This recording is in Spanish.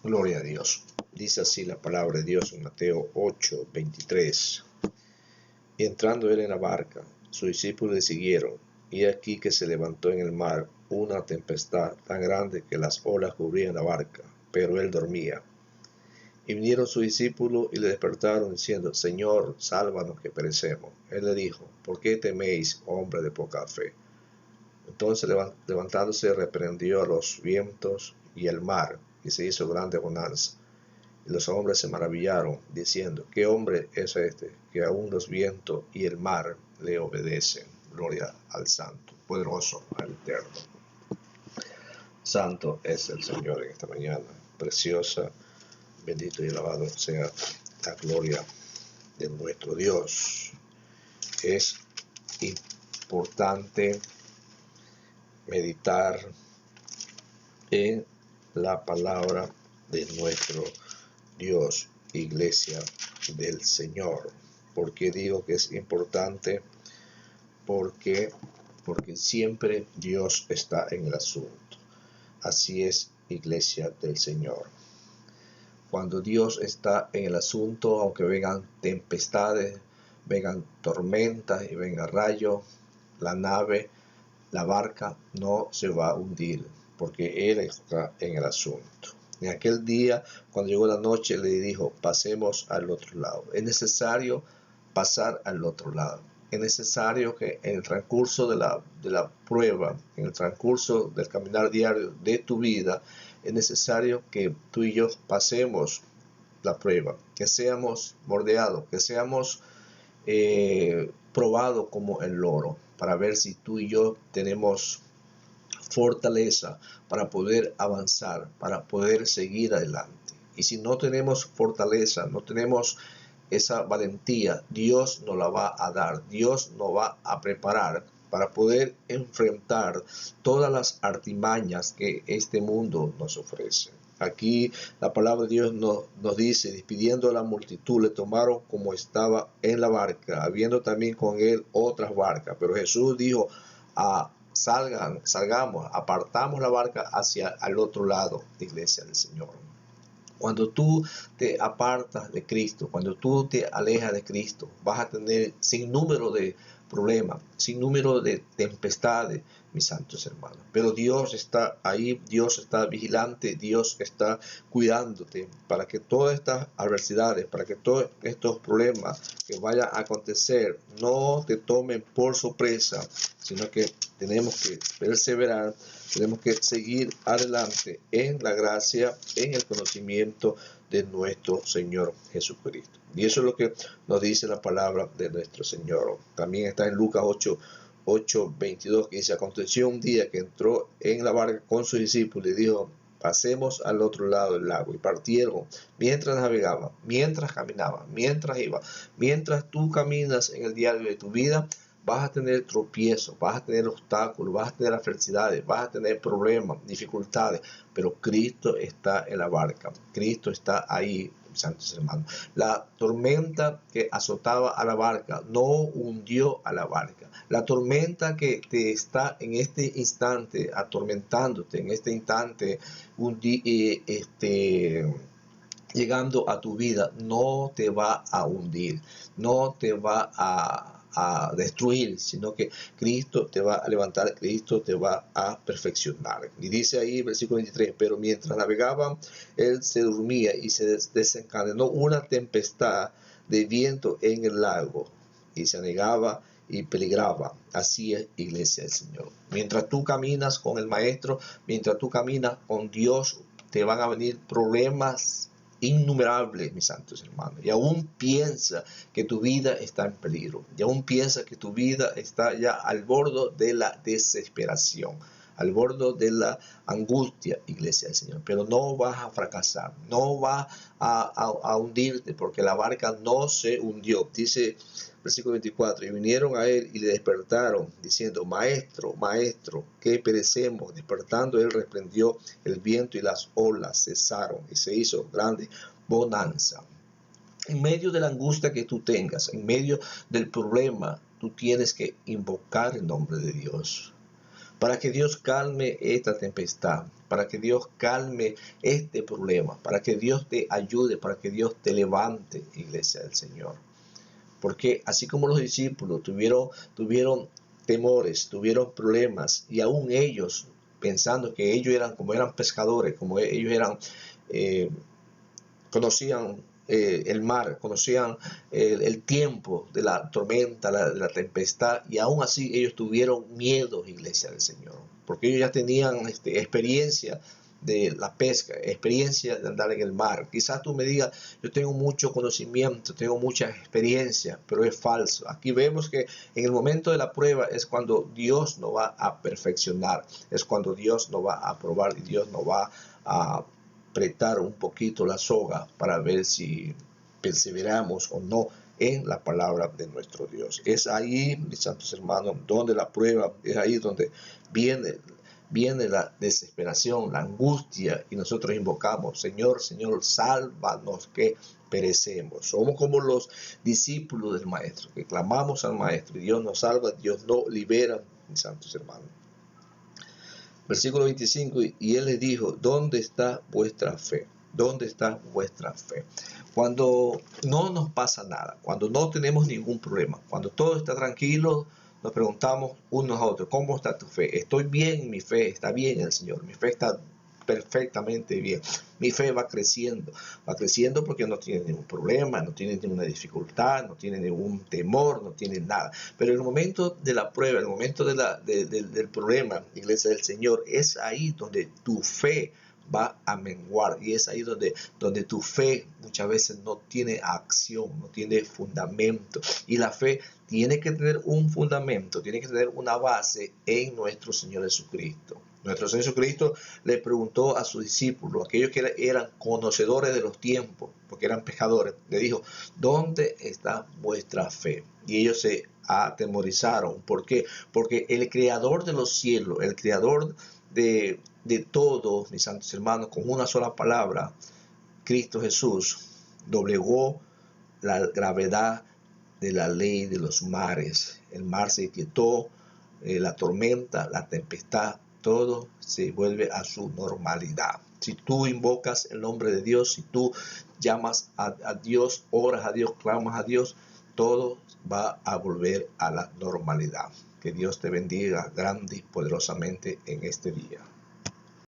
Gloria a Dios. Dice así la palabra de Dios en Mateo 8:23. Y entrando él en la barca, sus discípulos le siguieron, y aquí que se levantó en el mar una tempestad tan grande que las olas cubrían la barca, pero él dormía. Y vinieron sus discípulos y le despertaron diciendo: Señor, sálvanos que perecemos. Él le dijo: ¿por qué teméis, hombre de poca fe? Entonces levantándose reprendió a los vientos y el mar, y se hizo grande bonanza. Y los hombres se maravillaron, diciendo: ¿qué hombre es este, que aún los vientos y el mar le obedecen? Gloria al Santo, poderoso, al Eterno. Santo es el Señor en esta mañana. Preciosa, bendito y alabado sea la gloria de nuestro Dios. Es importante meditar en la palabra de nuestro Dios, iglesia del Señor. ¿Por qué digo que es importante? Porque siempre Dios está en el asunto. Así es, iglesia del Señor. Cuando Dios está en el asunto, aunque vengan tempestades, vengan tormentas y vengan rayos, la nave, la barca no se va a hundir, porque Él está en el asunto. En aquel día, cuando llegó la noche, le dijo: pasemos al otro lado. Es necesario pasar al otro lado. Es necesario que en el transcurso de la prueba, en el transcurso del caminar diario de tu vida, es necesario que tú y yo pasemos la prueba, que seamos bordeados, que seamos probados como el oro, para ver si tú y yo tenemos fortaleza para poder avanzar, para poder seguir adelante. Y si no tenemos fortaleza, no tenemos esa valentía, Dios nos la va a dar, Dios nos va a preparar para poder enfrentar todas las artimañas que este mundo nos ofrece. Aquí la palabra de Dios nos dice: despidiendo a la multitud, le tomaron como estaba en la barca, habiendo también con él otras barcas. Pero Jesús dijo: salgamos, apartamos la barca hacia al otro lado, iglesia del Señor. Cuando tú te apartas de Cristo, cuando tú te alejas de Cristo, vas a tener sin número de problemas, sin número de tempestades, mis santos hermanos. Pero Dios está ahí, Dios está vigilante, Dios está cuidándote para que todas estas adversidades, para que todos estos problemas que vayan a acontecer no te tomen por sorpresa, sino que tenemos que perseverar, tenemos que seguir adelante en la gracia, en el conocimiento de nuestro Señor Jesucristo. Y eso es lo que nos dice la palabra de nuestro Señor. También está en Lucas 8:22, que dice: aconteció un día que entró en la barca con sus discípulos y dijo: pasemos al otro lado del lago. Y partieron mientras navegaban, mientras caminaban, mientras iban. Mientras tú caminas en el diario de tu vida, vas a tener tropiezos, vas a tener obstáculos, vas a tener adversidades, vas a tener problemas, dificultades, pero Cristo está en la barca, Cristo está ahí, santos hermanos. La tormenta que azotaba a la barca no hundió a la barca. La tormenta que te está en este instante atormentándote, en este instante llegando a tu vida, no te va a hundir, no te va a destruir, sino que Cristo te va a levantar, Cristo te va a perfeccionar. Y dice ahí versículo 23: pero mientras navegaban, él se dormía y se desencadenó una tempestad de viento en el lago, y se anegaba y peligraba. Así es, iglesia del Señor. Mientras tú caminas con el Maestro, mientras tú caminas con Dios, te van a venir problemas innumerables, mis santos hermanos, y aún piensa que tu vida está en peligro, y aún piensa que tu vida está ya al borde de la desesperación, al borde de la angustia, iglesia del Señor. Pero no vas a fracasar, no vas a hundirte, porque la barca no se hundió. Dice versículo 24: y vinieron a él y le despertaron, diciendo: maestro, maestro, que perecemos. Despertando él, reprendió el viento y las olas cesaron, y se hizo grande bonanza. En medio de la angustia que tú tengas, en medio del problema, tú tienes que invocar el nombre de Dios, para que Dios calme esta tempestad, para que Dios calme este problema, para que Dios te ayude, para que Dios te levante, iglesia del Señor. Porque así como los discípulos tuvieron temores, tuvieron problemas, y aún ellos, pensando que ellos eran como eran pescadores, como ellos eran, conocían el mar, conocían el tiempo de la tormenta, de la tempestad, y aún así ellos tuvieron miedo, iglesia del Señor, porque ellos ya tenían experiencia de la pesca, experiencia de andar en el mar. Quizás tú me digas, yo tengo mucho conocimiento, tengo mucha experiencia, pero es falso. Aquí vemos que en el momento de la prueba es cuando Dios nos va a perfeccionar, es cuando Dios nos va a probar y Dios nos va a apretar un poquito la soga para ver si perseveramos o no en la palabra de nuestro Dios. Es ahí, mis santos hermanos, donde la prueba, es ahí donde viene la desesperación, la angustia, y nosotros invocamos, Señor, Señor, sálvanos que perecemos. Somos como los discípulos del Maestro, que clamamos al Maestro, y Dios nos salva, Dios nos libera, mis santos hermanos. Versículo 25, y él les dijo, ¿dónde está vuestra fe? ¿Dónde está vuestra fe? Cuando no nos pasa nada, cuando no tenemos ningún problema, cuando todo está tranquilo, nos preguntamos unos a otros, ¿cómo está tu fe? Estoy bien, mi fe está bien en el Señor, mi fe está perfectamente bien. Mi fe va creciendo porque no tiene ningún problema, no tiene ninguna dificultad, no tiene ningún temor, no tiene nada. Pero en el momento de la prueba, en el momento del problema, iglesia del Señor, es ahí donde tu fe va a menguar, y es ahí donde tu fe muchas veces no tiene acción, no tiene fundamento, y la fe tiene que tener un fundamento, tiene que tener una base en nuestro Señor Jesucristo. Nuestro Señor Jesucristo le preguntó a sus discípulos, aquellos que eran conocedores de los tiempos, porque eran pescadores, le dijo, ¿dónde está vuestra fe? Y ellos se atemorizaron. ¿Por qué? Porque el creador de los cielos, el creador de todos, mis santos hermanos, con una sola palabra, Cristo Jesús, doblegó la gravedad de la ley de los mares. El mar se quietó, la tormenta, la tempestad, todo se vuelve a su normalidad. Si tú invocas el nombre de Dios, si tú llamas a Dios, oras a Dios, clamas a Dios, todo va a volver a la normalidad. Que Dios te bendiga grande y poderosamente en este día.